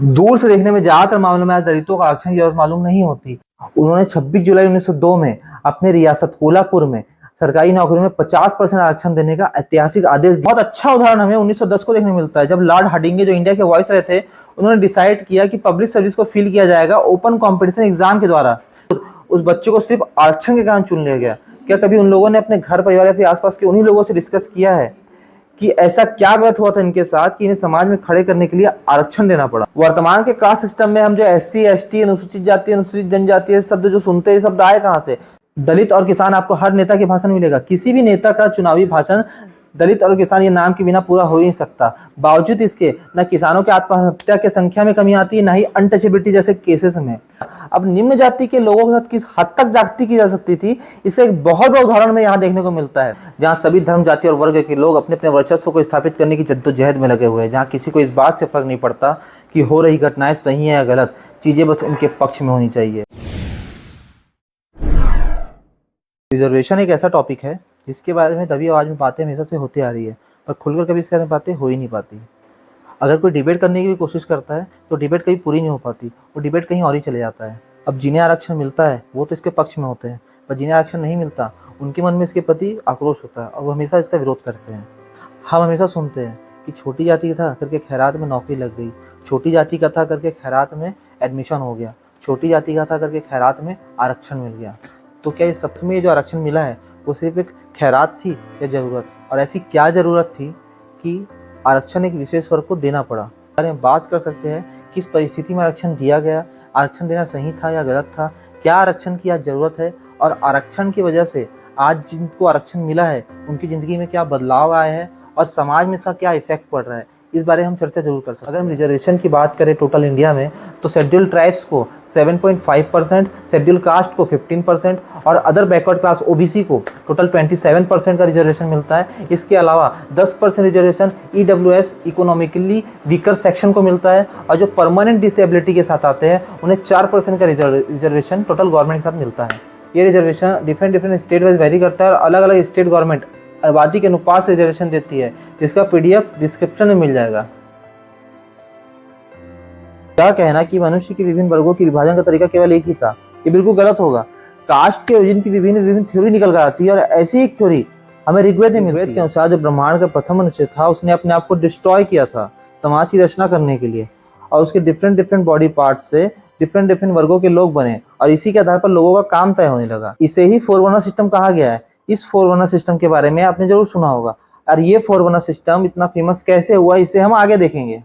दूर से देखने में ज्यादातर मामलों में आज दलितों का आरक्षण की जरूरत मालूम नहीं होती। उन्होंने 26 जुलाई 1902 में अपने रियासत कोल्हापुर में सरकारी नौकरी में 50% आरक्षण देने का ऐतिहासिक आदेश दिया। बहुत अच्छा उदाहरण हमें 1910 को देखने मिलता है, जब लॉर्ड हार्डिंगे जो इंडिया के वॉइस रहे थे, उन्होंने डिसाइड किया कि पब्लिक सर्विस को फिल किया जाएगा ओपन कॉम्पिटिशन एग्जाम के द्वारा। उस बच्चे को सिर्फ आरक्षण के कारण चुन लिया गया। क्या कभी उन लोगों ने अपने घर परिवार या फिर आसपास के उन्हीं लोगों से डिस्कस किया है कि ऐसा क्या गलत हुआ था इनके साथ कि इन्हें समाज में खड़े करने के लिए आरक्षण देना पड़ा? वर्तमान के कास्ट सिस्टम में हम जो SC ST अनुसूचित जाति अनुसूचित जनजाति शब्द जो सुनते हैं, शब्द आए कहां से? दलित और किसान आपको हर नेता के भाषण मिलेगा। किसी भी नेता का चुनावी भाषण दलित और किसान ये नाम के बिना पूरा हो ही नहीं सकता। बावजूद इसके न किसानों के आत्महत्या की संख्या में कमी आती है, न ही अनटचेबिलिटी जैसे केसेस में। अब निम्न जाति के लोगों के साथ किस हद तक जागृति की जा सकती थी, इसका एक बहुत बड़ा उदाहरण में यहाँ देखने को मिलता है, जहाँ सभी धर्म जाति और वर्ग के लोग अपने अपने वर्चस्व को स्थापित करने की जद्दोजहद में लगे हुए हैं, जहाँ किसी को इस बात से फर्क नहीं पड़ता कि हो रही घटनाएं सही है या गलत, चीजें बस उनके पक्ष में होनी चाहिए। रिजर्वेशन एक ऐसा टॉपिक है जिसके बारे में दबी आवाज में बातें हमेशा से होती आ रही है, पर खुलकर कभी इसके बारे में बातें हो ही नहीं पाती। अगर कोई डिबेट करने की भी कोशिश करता है तो डिबेट कभी पूरी नहीं हो पाती, वो डिबेट कहीं और ही चले जाता है। अब जिन्हें आरक्षण मिलता है वो तो इसके पक्ष में होते हैं, पर जिन्हें आरक्षण नहीं मिलता उनके मन में इसके प्रति आक्रोश होता है और वो हमेशा इसका विरोध करते हैं। हम हमेशा सुनते हैं कि छोटी जाति था करके खैरात में नौकरी लग गई, छोटी जाति का था करके खैरात में एडमिशन हो गया, छोटी जाति का था करके खैरात में आरक्षण मिल गया। तो क्या इस सच में ये जो आरक्षण मिला है वो सिर्फ एक खैरात थी या जरूरत? और ऐसी क्या जरूरत थी कि आरक्षण एक विशेष वर्ग को देना पड़ा? बारे में बात कर सकते हैं, किस परिस्थिति में आरक्षण दिया गया, आरक्षण देना सही था या गलत था, क्या आरक्षण की आज जरूरत है, और आरक्षण की वजह से आज जिनको आरक्षण मिला है उनकी जिंदगी में क्या बदलाव आया है और समाज में इसका क्या इफेक्ट पड़ रहा है, इस बारे में हम चर्चा जरूर कर सकते हैं। अगर हम रिजर्वेशन की बात करें टोटल इंडिया में, तो शेड्यूल ट्राइब्स को 7.5%, शेड्यूल कास्ट को 15% और अदर बैकवर्ड क्लास OBC को टोटल 27% का रिजर्वेशन मिलता है। इसके अलावा 10% reservation EWS economically weaker section को मिलता है, और जो परमानेंट डिसेबिलिटी के साथ आते हैं उन्हें 4% का रिजर्वेशन टोटल गवर्नमेंट के साथ मिलता है। ये reservation different state wise very करता है और अलग अलग स्टेट गवर्नमेंट आबादी के अनुपात से रिजर्वेशन देती है, जिसका PDF डिस्क्रिप्शन में मिल जाएगा। क्या कहना कि मनुष्य के विभिन्न वर्गों की विभाजन का तरीका केवल एक ही था, ये बिल्कुल गलत होगा। कास्ट के ओरिजिन की विभिन्न थ्योरी निकल कर आती है, और ऐसी एक थ्योरी हमें ऋग्वेद में मिलती है। के अनुसार जो ब्रह्मांड का प्रथम मनुष्य था उसने अपने आप को डिस्ट्रॉय किया था समाज की रचना करने के लिए, और उसके डिफरेंट बॉडी पार्ट्स से डिफरेंट वर्गों के लोग बने, और इसी के आधार पर लोगों का काम तय होने लगा। इसे ही फोरवर्नर सिस्टम कहा गया है। इस फोरवर्नर सिस्टम के बारे में आपने जरूर सुना होगा, और ये फोरवर्नर सिस्टम इतना फेमस कैसे हुआ इसे हम आगे देखेंगे।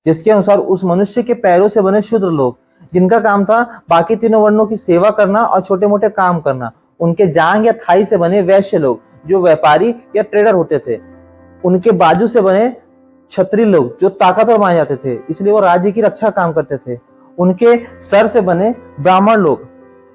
जिसके अनुसार उस मनुष्य के पैरों से बने शूद्र लोग, जिनका काम था बाकी तीनों वर्णों की सेवा करना और छोटे मोटे काम करना, उनके जांग या थाई से बने वैश्य लोग जो व्यापारी या ट्रेडर होते थे, उनके बाजू से बने क्षत्रिय लोग जो ताकतवर माने जाते थे इसलिए वो राज्य की रक्षा काम करते थे, उनके सर से बने ब्राह्मण लोग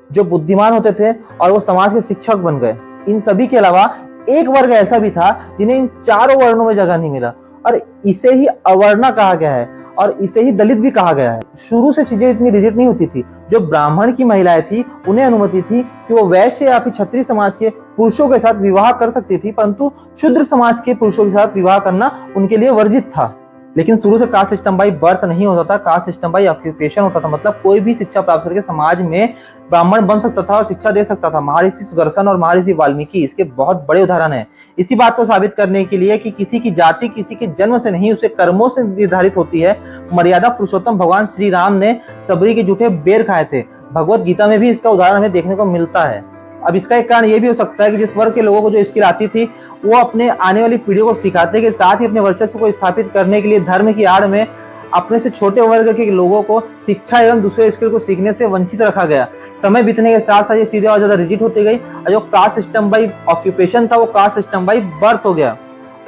जो बुद्धिमान होते थे और वो समाज के शिक्षक बन गए। इन सभी के अलावा एक वर्ग ऐसा भी था जिन्हें इन चारों वर्णों में जगह नहीं मिला, और इसे ही अवर्ण कहा गया है और इसे ही दलित भी कहा गया है। शुरू से चीजें इतनी रिजिड नहीं होती थी। जो ब्राह्मण की महिलाएं थी उन्हें अनुमति थी कि वो वैश्य या फिर क्षत्रिय समाज के पुरुषों के साथ विवाह कर सकती थी, परंतु शूद्र समाज के पुरुषों के साथ विवाह करना उनके लिए वर्जित था। लेकिन शुरू से कास्ट सिस्टम बाई बर्थ नहीं होता था, कास्ट सिस्टम बाई ऑक्यूपेशन होता था। मतलब कोई भी शिक्षा प्राप्त करके समाज में ब्राह्मण बन सकता था और शिक्षा दे सकता था। महर्षि सुदर्शन और महर्षि वाल्मीकि इसके बहुत बड़े उदाहरण हैं। इसी बात को साबित करने के लिए कि किसी की जाति किसी के जन्म से नहीं उसके कर्मों से निर्धारित होती है, मर्यादा पुरुषोत्तम भगवान श्री राम ने सबरी के जूठे बेर खाए थे। भगवत गीता में भी इसका उदाहरण हमें देखने को मिलता है। अब इसका एक कारण ये भी हो सकता है कि जिस वर्ग के लोगों को जो स्किल आती थी वो अपने आने वाली पीढ़ियों को सिखाते के साथ ही अपने वर्चस्व को स्थापित करने के लिए धर्म की आड़ में अपने से छोटे वर्ग के लोगों को शिक्षा एवं दूसरे स्किल को सीखने से वंचित रखा गया। समय बीतने के साथ साथ ये चीजें और ज्यादा रिजिड होती गई, और जो कास्ट सिस्टम बाई ऑक्यूपेशन था वो कास्ट सिस्टम बाई बर्थ हो गया।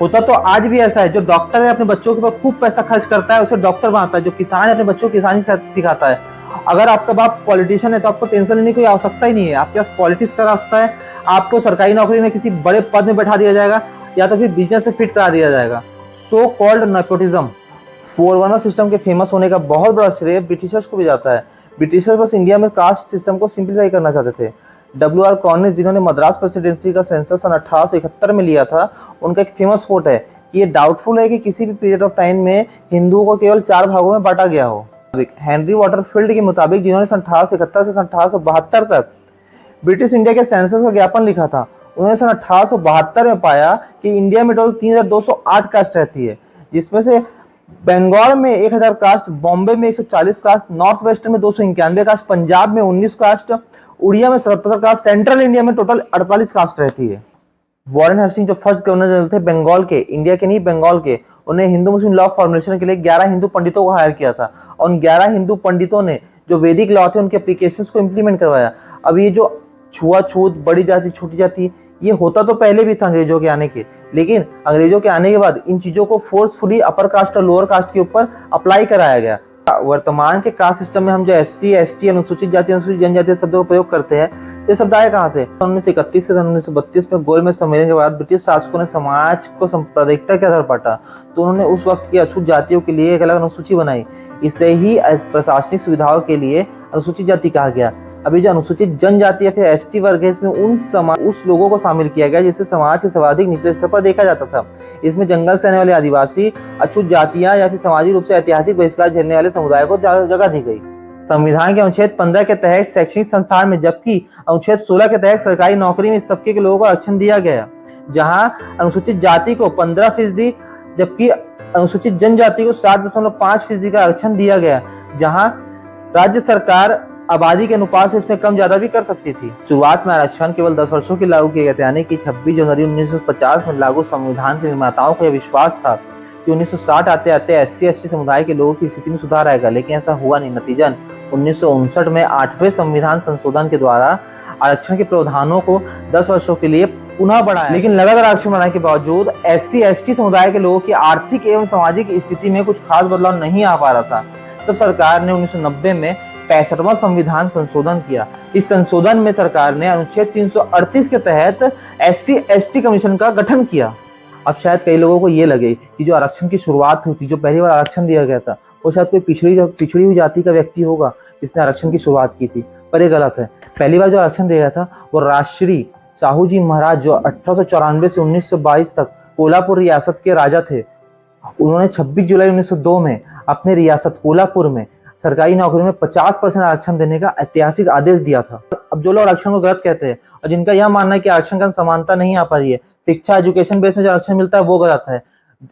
होता तो आज भी ऐसा है, जो डॉक्टर है अपने बच्चों के ऊपर खूब पैसा खर्च करता है उसे डॉक्टर बनाता है, जो किसान है अपने बच्चों को किसानी सिखाता है। अगर आपका बाप पॉलिटिशियन है तो आपको टेंशन लेने की आवश्यकता ही नहीं है, आपके पास पॉलिटिक्स का रास्ता है। आपको सरकारी नौकरी में किसी बड़े पद में बैठा दिया जाएगा या तो फिर बिजनेस से फिट करा दिया जाएगा। So called nepotism. फोरवर्नर सिस्टम के फेमस होने का बहुत बड़ा श्रेय ब्रिटिशर्स को भी जाता है। ब्रिटिशर्स बस इंडिया में कास्ट सिस्टम को सिंप्लीफाई करना चाहते थे। WR कॉर्निस जिन्होंने मद्रास प्रेसिडेंसी का सेंसस सन 1871 में लिया था, उनका एक फेमस कोट है कि ये डाउटफुल है कि किसी भी पीरियड ऑफ टाइम में हिंदुओं को केवल 4 भागों में बांटा गया हो। हेनरी वाटरफील्ड के मुताबिक, जिन्होंने 1871 से 1872 तक ब्रिटिश इंडिया के सेंसस का ज्ञापन लिखा था, उन्होंने सन 1872 में पाया कि इंडिया में टोटल 3208 कास्ट रहती है, जिसमें से बंगाल में 1000 कास्ट, बॉम्बे में 140 कास्ट, नॉर्थ वेस्टर्न में 291 कास्ट, पंजाब में 19 कास्ट, उड़िया में 77 कास्ट, सेंट्रल इंडिया में टोटल 48 कास्ट रहती है। वॉरेन हेस्टिंग जो फर्स्ट गवर्नर जनरल थे बंगाल के, इंडिया के नहीं बंगाल के, उन्हें हिंदू मुस्लिम लॉ फॉर्मुलेशन के लिए 11 हिंदू पंडितों को हायर किया था, और उन 11 हिंदू पंडितों ने जो वैदिक लॉ थे उनके एप्लीकेशंस को इंप्लीमेंट करवाया। अब ये जो छुआछूत, बड़ी जाति छोटी जाति, ये होता तो पहले भी था अंग्रेजों के आने के, लेकिन अंग्रेजों के आने के बाद इन चीजों को फोर्सफुली अपर कास्ट और लोअर कास्ट के ऊपर अप्लाई कराया गया। वर्तमान के कास्ट सिस्टम में हम जो SC, ST, अनुसूचित जाति, अनुसूचित जनजाति शब्दों का प्रयोग करते हैं, ये शब्द आए कहाँ से? 1931 से 1932 में गोलमेज सम्मेलन के बाद ब्रिटिश शासकों ने समाज को सांप्रदायिकता के आधार बांटा, तो उन्होंने उस वक्त की अछूत जातियों के लिए एक अलग अनुसूची बनाई। इसे ही प्रशासनिक सुविधाओं के लिए अनुसूचित जाति कहा गया। अभी जो अनुसूचित जनजाति या फिर ST वर्ग है, इसमें उस लोगों को शामिल किया गया जिसे समाज के सर्वाधिक निचले स्तर पर देखा जाता था। इसमें जंगल से आने वाले आदिवासी, अछूत जातियां या फिर सामाजिक रूप से ऐतिहासिक बहिष्कार झेलने वाले समुदाय को जगह दी गई। संविधान के अनुच्छेद 15 के तहत शैक्षणिक संस्थान में, जबकि अनुच्छेद 16 के तहत सरकारी नौकरी में इस तबके के लोगों को आरक्षण दिया गया, जहां अनुसूचित जाति को 15%, जबकि अनुसूचित जनजाति को 7.5% का आरक्षण दिया गया, जहां राज्य सरकार आबादी के अनुपात से इसमें कम ज्यादा भी कर सकती थी। शुरुआत में आरक्षण केवल 10 वर्षों के लागू किए गए थे, यानी कि 26 जनवरी 1950 में लागू संविधान के निर्माताओं को यह विश्वास था कि 1960 आते आते SC, ST समुदाय के लोगों की स्थिति में सुधार आएगा, लेकिन ऐसा हुआ नहीं। नतीजन 1959 में 8वें संविधान संशोधन के द्वारा आरक्षण के प्रावधानों को 10 वर्षों के लिए पुनः बढ़ाया, लेकिन लगातार आरक्षण बढ़ाने के बावजूद SC, ST समुदाय के लोगों की आर्थिक एवं सामाजिक स्थिति में कुछ खास बदलाव नहीं आ पा रहा था। तब सरकार ने 1990 में 65वां संविधान संशोधन किया। इस संशोधन में सरकार ने अनुच्छेद 338 के तहत SC, ST कमीशन का गठन किया। अब शायद कई लोगों को ये लगे कि जो आरक्षण की शुरुआत हुई थी, जो पहली बार आरक्षण दिया गया था, वो शायद कोई पिछड़ी हुई जाति का व्यक्ति होगा जिसने आरक्षण की शुरुआत की थी, पर ये गलत है। पहली बार जो आरक्षण दिया गया था वो राजश्री साहू जी महाराज, जो 1894 से 1922 तक कोल्हापुर रियासत के राजा थे, उन्होंने 26 जुलाई 1902 में अपने रियासत कोल्हापुर में सरकारी नौकरी में 50% आरक्षण देने का ऐतिहासिक आदेश दिया था। अब जो लोग आरक्षण को गलत कहते हैं और जिनका यह मानना है कि आरक्षण का समानता नहीं आ पा रही है, शिक्षा एजुकेशन बेस में जो आरक्षण मिलता है वो गलत है,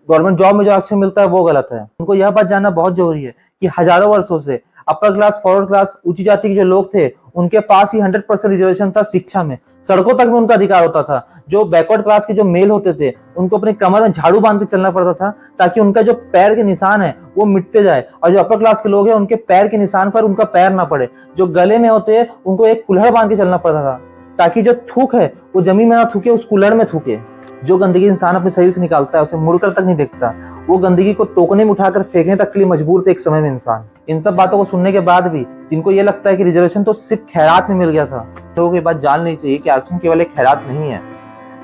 गवर्नमेंट जॉब में जो आरक्षण मिलता है वो गलत है, उनको यह बात जानना बहुत जरूरी है कि हजारों वर्षों से अपर क्लास, फॉरवर्ड क्लास, ऊंची जाति के जो लोग थे उनके पास ही 100% रिजर्वेशन था शिक्षा में, सड़कों तक में उनका अधिकार होता था। जो बैकवर्ड क्लास के जो मेल होते थे उनको अपने कमर में झाड़ू बांध के चलना पड़ता था ताकि उनका जो पैर के निशान है वो मिटते जाए, और जो अपर क्लास के लोग हैं उनके पैर के निशान पर उनका पैर ना पड़े। जो गले में होते हैं उनको एक कुल्हड़ बांध के चलना पड़ता था ताकि जो थूक है वो जमीन में ना थूके, उस कुल्हड़ में थूके। जो गंदगी इंसान अपने शरीर से निकालता है उसे मुड़कर तक नहीं देखता, वो गंदगी को टोकने में उठाकर फेंकने तक के लिए मजबूर थे एक समय में इंसान। इन सब बातों को सुनने के बाद भी जिनको ये लगता है कि रिजर्वेशन तो सिर्फ खैरात में मिल गया था, लोगों को ये बात जान लेनी चाहिए कि आरक्षण केवल एक खैरात नहीं है।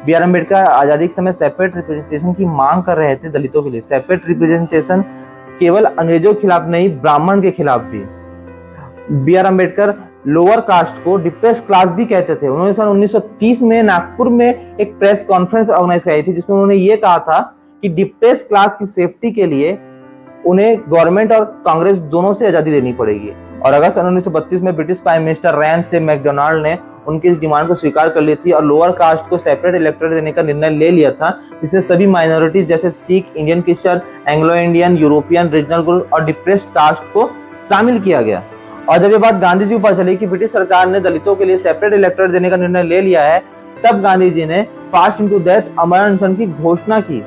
BR अम्बेडकर आजादी के समय सेपरेट रिप्रेजेंटेशन की मांग कर रहे थे दलितों के लिए। सेपरेट रिप्रेजेंटेशन केवल अंग्रेजों के खिलाफ नहीं, ब्राह्मण के खिलाफ भी। BR अम्बेडकर लोअर कास्ट को डिप्रेस्ड क्लास भी कहते थे। उन्होंने सन 1930 में नागपुर में एक प्रेस कॉन्फ्रेंस ऑर्गेनाइज कराई थी जिसमें उन्होंने ये कहा था कि डिप्रेस्ड क्लास की सेफ्टी के लिए उन्हें गवर्नमेंट और कांग्रेस दोनों से आजादी देनी पड़ेगी। और अगस्त 1932 में British prime minister Ramsay MacDonald ने उनकी इस डिमांड को स्वीकार कर ली थी और लोअर कास्ट को सेपरेट इलेक्टोरेट देने का निर्णय ले लिया था, जिसमें सभी माइनॉरिटीज जैसे Sikh, Indian Christian, Anglo Indian, European, regional group और डिप्रेस्ड कास्ट को शामिल किया गया। और जब ये बात गांधी जी को पता चली कि ब्रिटिश सरकार ने दलितों के लिए सेपरेट इलेक्टोरेट देने का निर्णय ले लिया है, तब गांधी जी ने फास्ट इनटू डेथ अमरण अनशन की घोषणा की।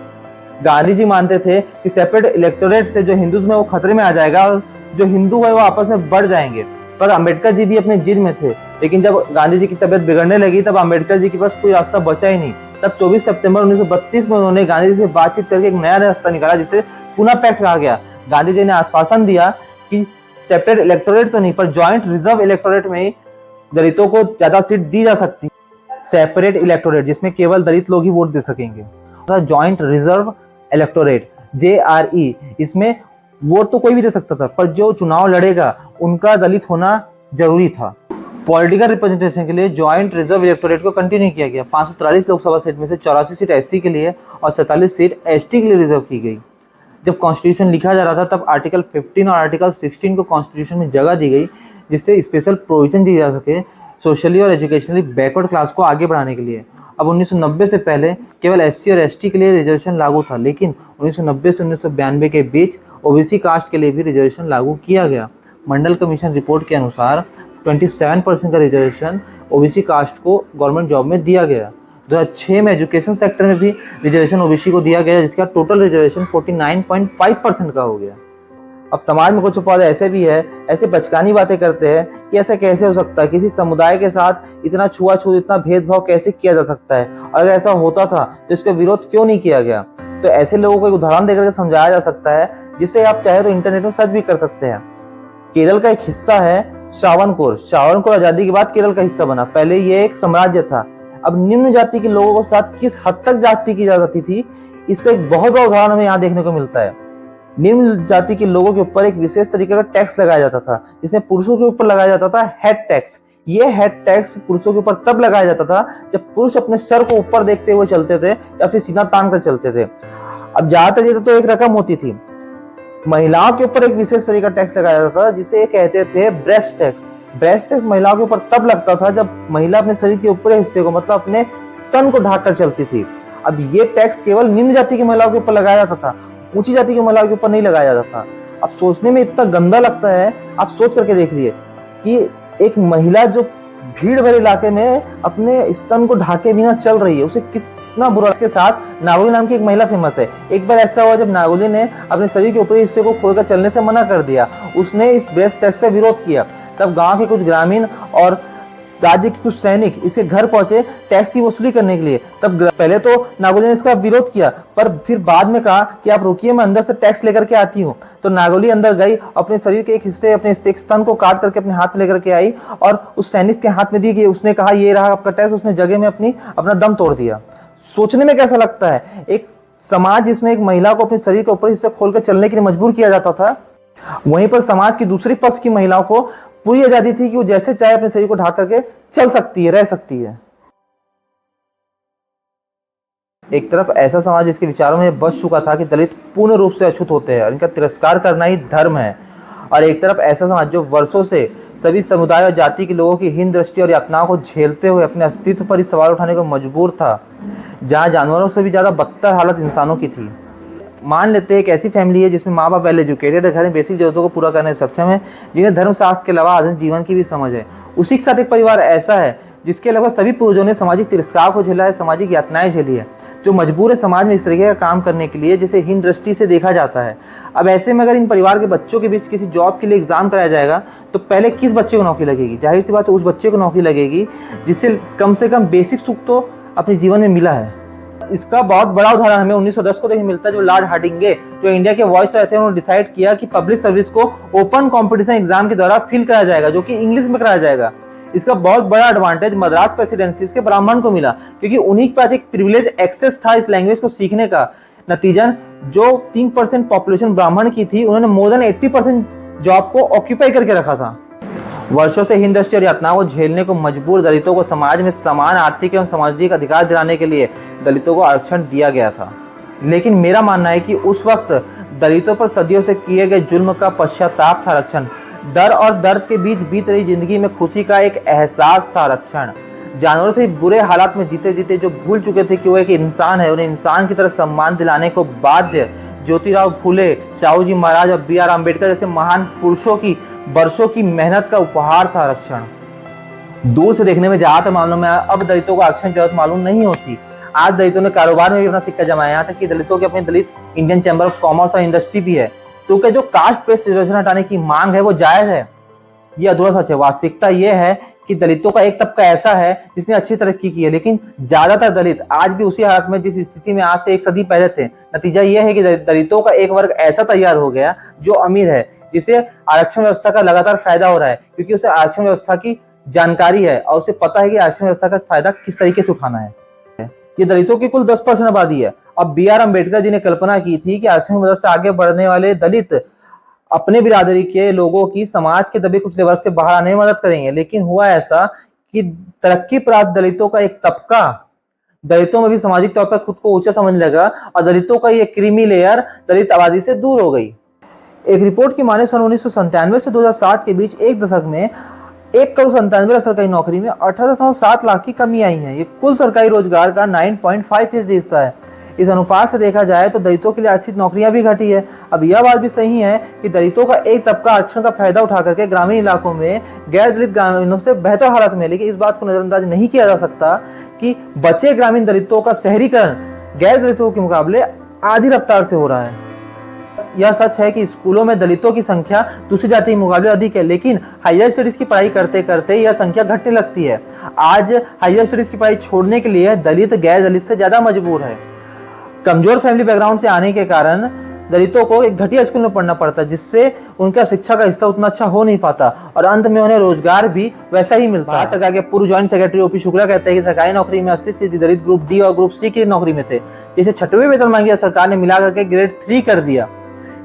गांधी जी मानते थे कि सेपरेट इलेक्टोरेट से जो हिंदुज़म है वो खतरे में आ जाएगा और जो हिंदू है वो आपस में बढ़ जाएंगे। पर अंबेडकर जी भी अपने जिद में थे, लेकिन जब गांधी जी की तबीयत बिगड़ने लगी तब अंबेडकर जी के पास कोई रास्ता बचा ही नहीं। तब 24 सितंबर 1932 में उन्होंने गांधी जी से बातचीत करके एक नया रास्ता निकाला जिसे पुनः पैक्ट कहा गया। गांधी जी ने आश्वासन दिया कि सेपरेट इलेक्टोरेट तो नहीं पर ज्वाइंट रिजर्व इलेक्टोरेट में ही दलितों को ज्यादा सीट दी जा सकती। सेपरेट इलेक्टोरेट जिसमें केवल दलित लोग ही वोट दे सकेंगे। ज्वाइंट रिजर्व इलेक्टोरेट JRE, इसमें वोट तो कोई भी दे सकता था पर जो चुनाव लड़ेगा उनका दलित होना जरूरी था। पॉलिटिकल रिप्रेजेंटेशन के लिए ज्वाइंट रिजर्व इलेक्टोरेट को कंटिन्यू किया गया। 543 लोकसभा सीट में से 84 सीट SC के लिए और 47 सीट ST के लिए रिजर्व की गई। जब कॉन्स्टिट्यूशन लिखा जा रहा था तब आर्टिकल 15 और आर्टिकल 16 को कॉन्स्टिट्यूशन में जगह दी गई, जिससे स्पेशल प्रोविजन दी जा सके सोशली और एजुकेशनली बैकवर्ड क्लास को आगे बढ़ाने के लिए। अब 1990 से पहले केवल एससी और एसटी के लिए रिजर्वेशन लागू था, लेकिन 1990 से 1992 के बीच ओबीसी कास्ट के लिए भी रिजर्वेशन लागू किया गया। मंडल कमीशन रिपोर्ट के अनुसार 27% का रिजर्वेशन ओबीसी कास्ट को गवर्नमेंट जॉब में दिया गया। 2006 में एजुकेशन सेक्टर में भी रिजर्वेशन ओबीसी को दिया गया, जिसका टोटल रिजर्वेशन 49.5% का हो गया। अब समाज में कुछ पौधे ऐसे भी है, ऐसे बचकानी बातें करते हैं कि ऐसा कैसे हो सकता है, किसी समुदाय के साथ इतना छुआछूत, इतना भेदभाव कैसे किया जा सकता है, अगर ऐसा होता था तो इसका विरोध क्यों नहीं किया गया। तो ऐसे लोगों को एक उदाहरण देकर समझाया जा सकता है, जिससे आप चाहे तो इंटरनेट में सर्च भी कर सकते हैं। केरल का एक हिस्सा है श्रावणकोर आजादी के बाद केरल का हिस्सा बना। पहले ये एक साम्राज्य था। अब निम्न जाति के लोगों के साथ किस हद तक जाति की जाती थी, इसका एक बहुत बड़ा उदाहरण हमें यहाँ देखने को मिलता है। निम्न जाति के लोगों के ऊपर एक विशेष तरीके का टैक्स लगाया जाता था, जिसमें पुरुषों के ऊपर लगाया जाता था हेड टैक्स। ये हेड टैक्स पुरुषों के ऊपर तब लगाया जाता था जब पुरुष अपने सर को ऊपर देखते हुए चलते थे या फिर सीना तान कर चलते थे। अब ज्यादातर तो एक रकम होती थी। महिलाओं के ऊपर एक विशेष तरीके का टैक्स लगाया जाता था, जिसे कहते थे ब्रेस्ट टैक्स। ब्रेस्ट टैक्स महिलाओं के ऊपर तब लगता था जब महिला अपने शरीर के ऊपरी हिस्से को, मतलब अपने स्तन को ढक कर चलती थी। अब ये टैक्स केवल निम्न जाति की महिलाओं के ऊपर लगाया जाता था, ऊंची जाति की महिलाओं के ऊपर नहीं लगाया जाता था। अब सोचने में इतना गंदा लगता है, आप सोच करके देख लिए कि एक महिला जो भीड़ भरे इलाके में अपने स्तन को ढाके बिना चल रही है, उसे कितना बुरा। इसके साथ नागोली नाम की एक महिला फेमस है। एक बार ऐसा हुआ जब नागोली ने अपने शरीर के ऊपरी हिस्से को खोलकर चलने से मना कर दिया। उसने इस ब्रेस्ट टैक्स का विरोध किया। तब गांव के कुछ ग्रामीण और राज्य के कुछ सैनिक इसके घर पहुंचे टैक्स की वसूली करने के लिए। तब पहले तो नागोली ने इसका विरोध किया, पर फिर बाद में कहा कि आप रुकिए, मैं अंदर से टैक्स लेकर के आती हूँ। तो नागोली अंदर गई, अपने शरीर के एक हिस्से, अपने स्तन को काट करके अपने हाथ में लेकर के आई और उस सैनिक के हाथ में दी गई। उसने कहा ये रहा आपका टैक्स। उसने जगह में अपना दम तोड़ दिया। सोचने में कैसा लगता है, एक समाज जिसमें एक महिला को अपने शरीर के ऊपर हिस्से खोलकर चलने के लिए मजबूर किया जाता था, वहीं पर समाज की दूसरी पक्ष की महिलाओं को पूरी आजादी थी कि वो जैसे चाहे अपने शरीर को ढक करके चल सकती है, रह सकती है। एक तरफ ऐसा समाज जिसके विचारों में बस चुका था कि दलित पूर्ण रूप से अछूत होते हैं और इनका तिरस्कार करना ही धर्म है, और एक तरफ ऐसा समाज जो वर्षों से सभी समुदाय और जाति के लोगों की हीन दृष्टि और यातनाओं को झेलते हुए अपने अस्तित्व पर ही सवाल उठाने को मजबूर था, जहां जानवरों से भी ज्यादा बदतर हालत इंसानों की थी। मान लेते हैं एक ऐसी फैमिली है जिसमें माँ बाप वेल एजुकेटेड है, घर में बेसिक जरूरतों को पूरा करने में सक्षम है, जिन्हें धर्मशास्त्र के अलावा आधुनिक जीवन की भी समझ है। उसी के साथ एक परिवार ऐसा है जिसके अलावा सभी पूर्वजों ने सामाजिक तिरस्कार को झेला है, सामाजिक यातनाएं झेली है, जो मजबूर है समाज में इस तरीके का काम करने के लिए जिसे हीन दृष्टि से देखा जाता है। अब ऐसे में अगर इन परिवार के बच्चों के बीच किसी जॉब के लिए एग्जाम कराया जाएगा तो पहले किस बच्चे को नौकरी लगेगी? जाहिर सी बात है उस बच्चे को नौकरी लगेगी जिससे कम से कम बेसिक सुख तो अपने जीवन में मिला है। इसका बहुत बड़ा उदाहरण हमें 1910 को देखने मिलता है, जो लॉर्ड हार्डिंगे, जो इंडिया के वॉइस रहते हैं, उन्होंने डिसाइड किया कि पब्लिक सर्विस को ओपन कंपटीशन एग्जाम के द्वारा फिल कराया जाएगा, जो कि इंग्लिश में कराया जाएगा। इसका बहुत बड़ा एडवांटेज मद्रास प्रेसिडेंसी के ब्राह्मण को मिला, क्योंकि उन्हीं के पास एक प्रिविलेज एक्सेस था इस लैंग्वेज को सीखने का। नतीजन जो 3% पॉपुलेशन ब्राह्मण की थी, उन्होंने मोर देन 80% जॉब को ऑक्यूपाई करके रखा था। वर्षों से हीन दृष्टि और यातनाओं को झेलने को मजबूर दलितों को समाज में समान आर्थिक एवं सामाजिक अधिकार दिलाने के लिए दलितों को आरक्षण दिया गया था। लेकिन मेरा मानना है कि उस वक्त दलितों पर सदियों से किए गए जुल्म का पश्चाताप था आरक्षण। डर और दर्द के बीच बीत रही जिंदगी में खुशी का एक एहसास था आरक्षण। जानवरों से बुरे हालात में जीते जीते जो भूल चुके थे कि वो एक इंसान है, उन्हें इंसान की तरह सम्मान दिलाने को बाध्य ज्योतिराव फूले, साहू जी महाराज और बी आर अम्बेडकर जैसे महान पुरुषों की वर्षों की मेहनत का उपहार था आरक्षण। दूर से देखने में ज्यादातर मामलों में अब दलितों को आरक्षण की जरूरत मालूम नहीं होती। आज दलितों ने कारोबार में भी अपना सिक्का जमाया, यहाँ तक कि दलितों के अपने दलित इंडियन चैम्बर ऑफ कॉमर्स और इंडस्ट्री भी है। तो क्या जो कास्ट बेस्ड रिजर्वेशन हटाने की मांग है वो जायज है? ये अधूरा सच है। वास्तविकता ये है कि दलितों का एक तबका ऐसा है जिसने अच्छी तरक्की की है, लेकिन ज्यादातर दलित आज भी उसी हालत में जिस स्थिति में आज से एक सदी पहले थे। नतीजा यह है कि दलितों का एक वर्ग ऐसा तैयार हो गया जो अमीर है, जिसे आरक्षण व्यवस्था का लगातार फायदा हो रहा है, क्योंकि उसे आरक्षण व्यवस्था की जानकारी है और उसे पता है कि आरक्षण व्यवस्था का फायदा किस तरीके से उठाना है। ये दलितों की कुल 10% आबादी है। अब बी आर अम्बेडकर जी ने कल्पना की थी कि आरक्षण व्यवस्था से आगे बढ़ने वाले दलित अपने बिरादरी के लोगों की समाज के दबे कुचले वर्ग से बाहर आने में मदद करेंगे, लेकिन हुआ ऐसा कि तरक्की प्राप्त दलितों का एक तबका दलितों में भी सामाजिक तौर पर खुद को ऊंचा समझने लगा और दलितों का ये क्रीमी लेयर दलित आबादी से दूर हो गई। एक रिपोर्ट की माने सन 1997 से 2007 के बीच एक दशक में 1,97,00,000 सरकारी नौकरी में 18.7 लाख की कमी आई है। ये कुल सरकारी रोजगार का 9.5% हिस्सा है। इस अनुपात से देखा जाए तो दलितों के लिए आरक्षित नौकरियां भी घटी है। अब यह बात भी सही है कि दलितों का एक तबका आरक्षण का फायदा उठा करके ग्रामीण इलाकों में गैर दलित ग्रामीणों से बेहतर हालत में, लेकिन इस बात को नजरअंदाज नहीं किया जा सकता कि बचे ग्रामीण दलितों का शहरीकरण गैर दलितों के मुकाबले आधी रफ्तार से हो रहा है। यह सच है कि स्कूलों में दलितों की संख्या दूसरी जाति के मुकाबले अधिक है, लेकिन हायर स्टडीज की पढ़ाई करते करते यह संख्या घटने लगती है। आज हायर स्टडीज की पढ़ाई छोड़ने के लिए दलित गैर दलित से ज्यादा मजबूर है। कमजोर फैमिली बैकग्राउंड से आने के कारण दलितों को एक घटिया स्कूल में पढ़ना पड़ता है, जिससे उनका शिक्षा का हिस्सा उतना अच्छा हो नहीं पाता और अंत में उन्हें रोजगार भी वैसा ही मिलता है। सरकार के पूर्व ज्वाइंट सेक्रेटरी ओपी शुक्ला कहते हैं कि सरकारी नौकरी में 80% दलित ग्रुप डी और ग्रुप सी की नौकरी में थे, जिसे 6वें वेतनमान की सरकार ने मिला करके ग्रेड 3 कर दिया,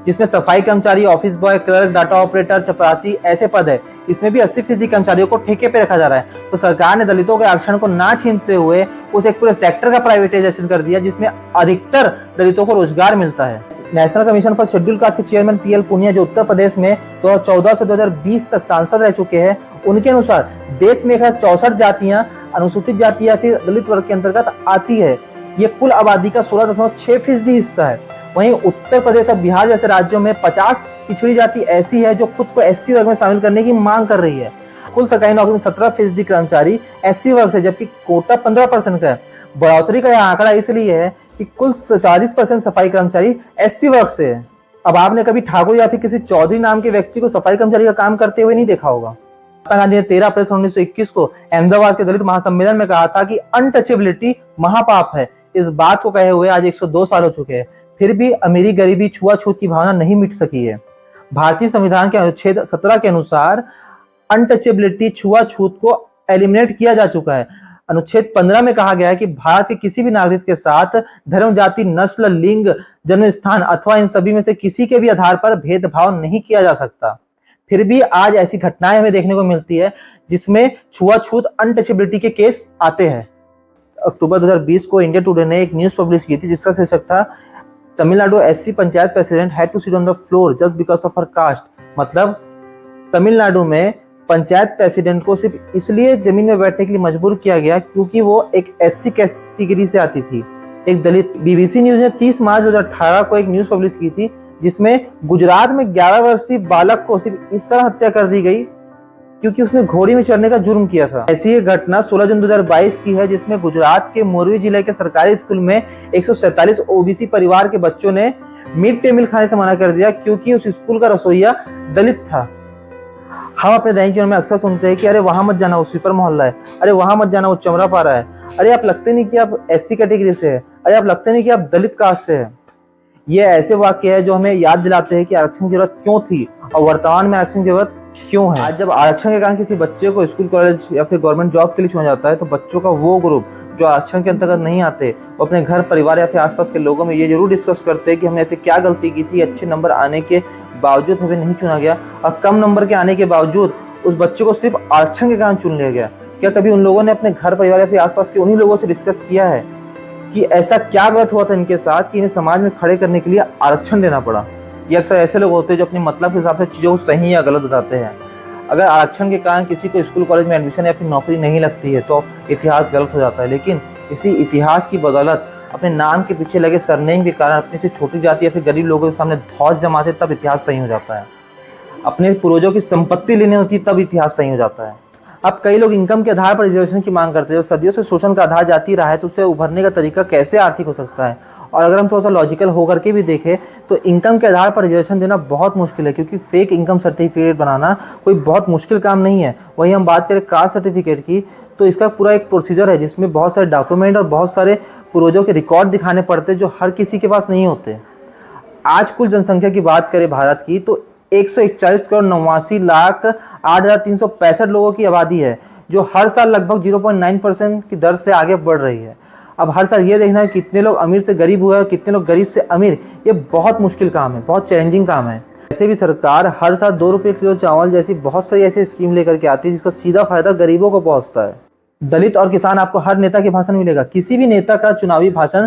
जिसमें सफाई कर्मचारी, office boy, clerk, data operator, चपरासी ऐसे पद है। इसमें भी 80% कर्मचारियों को ठेके पे रखा जा रहा है। तो सरकार ने दलितों के आरक्षण को ना छीनते हुए उस एक पूरे सेक्टर का प्राइवेटाइजेशन कर दिया, जिसमें अधिकतर दलितों को रोजगार मिलता है। National commission for schedule caste के चेयरमैन पीएल पुनिया, जो उत्तर प्रदेश में 2014 से 2020 तक सांसद रह चुके हैं, उनके अनुसार देश में 64 जातियां अनुसूचित जाति या फिर दलित वर्ग के अंतर्गत आती है। ये कुल आबादी का 16.6% हिस्सा है। वहीं उत्तर प्रदेश और बिहार जैसे राज्यों में 50 पिछड़ी जाति ऐसी है जो खुद को एससी वर्ग में शामिल करने की मांग कर रही है। कुल सरकारी नौकरी में 17% कर्मचारी एससी वर्ग से, जबकि कोटा 15% का है। बढ़ोतरी का यह आंकड़ा इसलिए है कि कुल 40% सफाई कर्मचारी एससी वर्ग से है। अब आपने कभी ठाकुर या फिर किसी चौधरी नाम के व्यक्ति को सफाई कर्मचारी का काम करते हुए नहीं देखा होगा। महात्मा गांधी ने 13 अप्रैल 1921 को अहमदाबाद के दलित महासम्मेलन में कहा था कि अनटचेबिलिटी महापाप है। इस बात को कहे हुए आज 102 साल हो चुके हैं, फिर भी अमीरी, गरीबी, छुआछूत की भावना नहीं मिट सकी है। भारतीय संविधान के अनुच्छेद 17 के अनुसार अनटचेबिलिटी, छुआछूत को एलिमिनेट किया जा चुका है। अनुच्छेद 15 में कहा गया है कि भारत के किसी भी नागरिक के साथ धर्म, जाति, नस्ल, लिंग, जन्म स्थान अथवा इन सभी में से किसी के भी आधार पर भेदभाव नहीं किया जा सकता। फिर भी आज ऐसी घटनाएं हमें देखने को मिलती है जिसमें छुआछूत, अनटचेबिलिटी के केस आते हैं। अक्टूबर 2020 को इंडिया टुडे ने एक न्यूज पब्लिश की थी जिसका शीर्षक था Tamil Nadu SC panchayat president had to sit on the floor just because of her caste. मतलब तमिलनाडु में पंचायत प्रेसिडेंट को सिर्फ इसलिए जमीन में बैठने के लिए मजबूर किया गया क्योंकि वो एक एससी कैटेगरी से आती थी, एक दलित। बीबीसी न्यूज ने 30 मार्च 2018 को एक न्यूज पब्लिश की थी जिसमें गुजरात में 11 वर्षीय बालक को सिर्फ इस तरह हत्या कर दी गई क्योंकि उसने घोड़ी में चढ़ने का जुर्म किया था। ऐसी एक घटना 16 जून 2022 की है जिसमें गुजरात के मोरबी जिले के सरकारी स्कूल में 147 ओबीसी परिवार के बच्चों ने मिड डे मील खाने से मना कर दिया क्योंकि उस स्कूल का रसोइया दलित था। हम अपने दैनिक जीवन में अक्सर सुनते हैं कि अरे वहां मत जाना, वो स्वीपर मोहल्ला है, अरे वहां मत जाना, वो चमरा पारा है, अरे आप लगते नहीं कि आप एससी कैटेगरी से है, अरे आप लगते नहीं कि आप दलित कास्ट से है। ये ऐसे वाक्य है जो हमें याद दिलाते हैं कि आरक्षण की जरूरत क्यों थी और वर्तमान में आरक्षण की जरूरत क्यों है। आज जब आरक्षण के कारण किसी बच्चे को स्कूल, कॉलेज या फिर गवर्नमेंट जॉब के लिए चुना जाता है तो बच्चों का वो ग्रुप जो आरक्षण के अंतर्गत नहीं आते, वो अपने घर, परिवार या फिर आसपास के लोगों में ये जरूर डिस्कस करते हैं कि हमने ऐसे क्या गलती की थी, अच्छे नंबर आने के बावजूद हमें नहीं चुना गया और कम नंबर के आने के बावजूद उस बच्चे को सिर्फ आरक्षण के कारण चुन लिया गया। क्या कभी उन लोगों ने अपने घर, परिवार या फिर आसपास के उन्हीं लोगों से डिस्कस किया है कि ऐसा क्या गलत हुआ था इनके साथ कि इन्हें समाज में खड़े करने के लिए आरक्षण देना पड़ा? ये अक्सर ऐसे लोग होते हैं जो अपने मतलब के हिसाब से चीजों को सही या गलत बताते हैं। अगर आरक्षण के कारण किसी को स्कूल, कॉलेज में एडमिशन या फिर नौकरी नहीं लगती है तो इतिहास गलत हो जाता है, लेकिन इसी इतिहास की बदौलत अपने नाम के पीछे लगे सरनेम के कारण अपने से छोटी जाति या फिर गरीब लोगों के सामने धौंस जमाते तब इतिहास सही हो जाता है। अपने पूर्वजों की संपत्ति लेनी होती तब इतिहास सही हो जाता है। अब कई लोग इनकम के आधार पर रिजर्वेशन की मांग करते हैं। जब सदियों से शोषण का आधार जाति रहा है तो उससे उभरने का तरीका कैसे आर्थिक हो सकता है? और अगर हम थोड़ा सा लॉजिकल होकर के भी देखें तो इनकम के आधार पर रिजर्वेशन देना बहुत मुश्किल है, क्योंकि फेक इनकम सर्टिफिकेट बनाना कोई बहुत मुश्किल काम नहीं है। वहीं हम बात करें कास्ट सर्टिफिकेट की तो इसका पूरा एक प्रोसीजर है जिसमें बहुत सारे डॉक्यूमेंट और बहुत सारे पूर्वजों के रिकॉर्ड दिखाने पड़ते हैं जो हर किसी के पास नहीं होते। आज कुल जनसंख्या की बात करें भारत की तो 141 करोड़ 89 लाख 8,365 लोगों की आबादी है, जो हर साल लगभग 0.9% की दर से आगे बढ़ रही है। अब हर साल ये देखना है कितने लोग अमीर से गरीब हुए और कितने लोग गरीब से अमीर, ये बहुत मुश्किल काम है, बहुत चैलेंजिंग काम है। वैसे भी सरकार हर साल 2 रुपये किलो चावल जैसी बहुत सारी ऐसी स्कीम लेकर के आती है जिसका सीधा फायदा गरीबों को पहुंचता है। दलित और किसान आपको हर नेता के भाषण मिलेगा, किसी भी नेता का चुनावी भाषण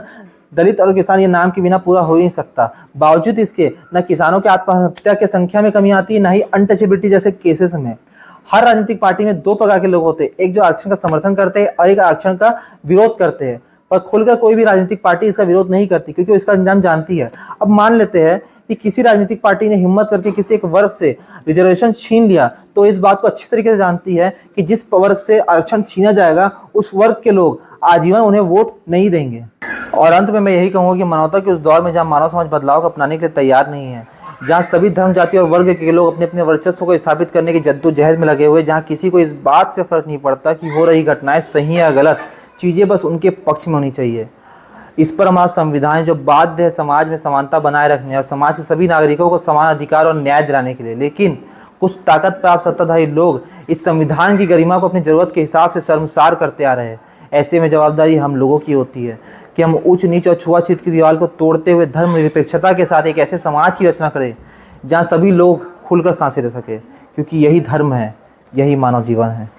दलित और किसान ये नाम के बिना पूरा हो ही नहीं सकता। बावजूद इसके न किसानों के आत्महत्या की संख्या में कमी आती है, न ही अनटचेबिलिटी जैसे केसेस में। हर राजनीतिक पार्टी में दो प्रकार के लोग होते हैं, एक जो आरक्षण का समर्थन करते हैं और एक आरक्षण का विरोध करते हैं। पर खुलकर कोई भी राजनीतिक पार्टी इसका विरोध नहीं करती, क्योंकि वो इसका अंजाम जानती है। अब मान लेते हैं कि किसी राजनीतिक पार्टी ने हिम्मत करके किसी एक वर्ग से रिजर्वेशन छीन लिया, तो इस बात को अच्छी तरीके से जानती है कि जिस वर्ग से आरक्षण छीना जाएगा उस वर्ग के लोग आजीवन उन्हें वोट नहीं देंगे। और अंत में मैं यही कहूंगा कि मानवता के उस दौर में जहां मानव समाज बदलाव को अपनाने के लिए तैयार नहीं है, जहां सभी धर्म, जाति और वर्ग के लोग अपने अपने वर्चस्व को स्थापित करने की जद्दोजहद में लगे हुए, जहां किसी को इस बात से फर्क नहीं पड़ता कि हो रही घटनाएं सही या गलत, चीजें बस उनके पक्ष में होनी चाहिए। इस पर हमारा संविधान जो बाध्य है समाज में समानता बनाए रखने और समाज के सभी नागरिकों को समान अधिकार और न्याय दिलाने के लिए। लेकिन कुछ ताकत प्राप्त सत्ताधारी लोग इस संविधान की गरिमा को अपनी जरूरत के हिसाब से शर्मसार करते आ रहे हैं। ऐसे में जवाबदारी हम लोगों की होती है कि हम ऊंच नीच और छुआछूत की दीवार को तोड़ते हुए धर्मनिरपेक्षता के साथ एक ऐसे समाज की रचना करें जहां सभी लोग खुलकर सांसें ले सके, क्योंकि यही धर्म है, यही मानव जीवन है।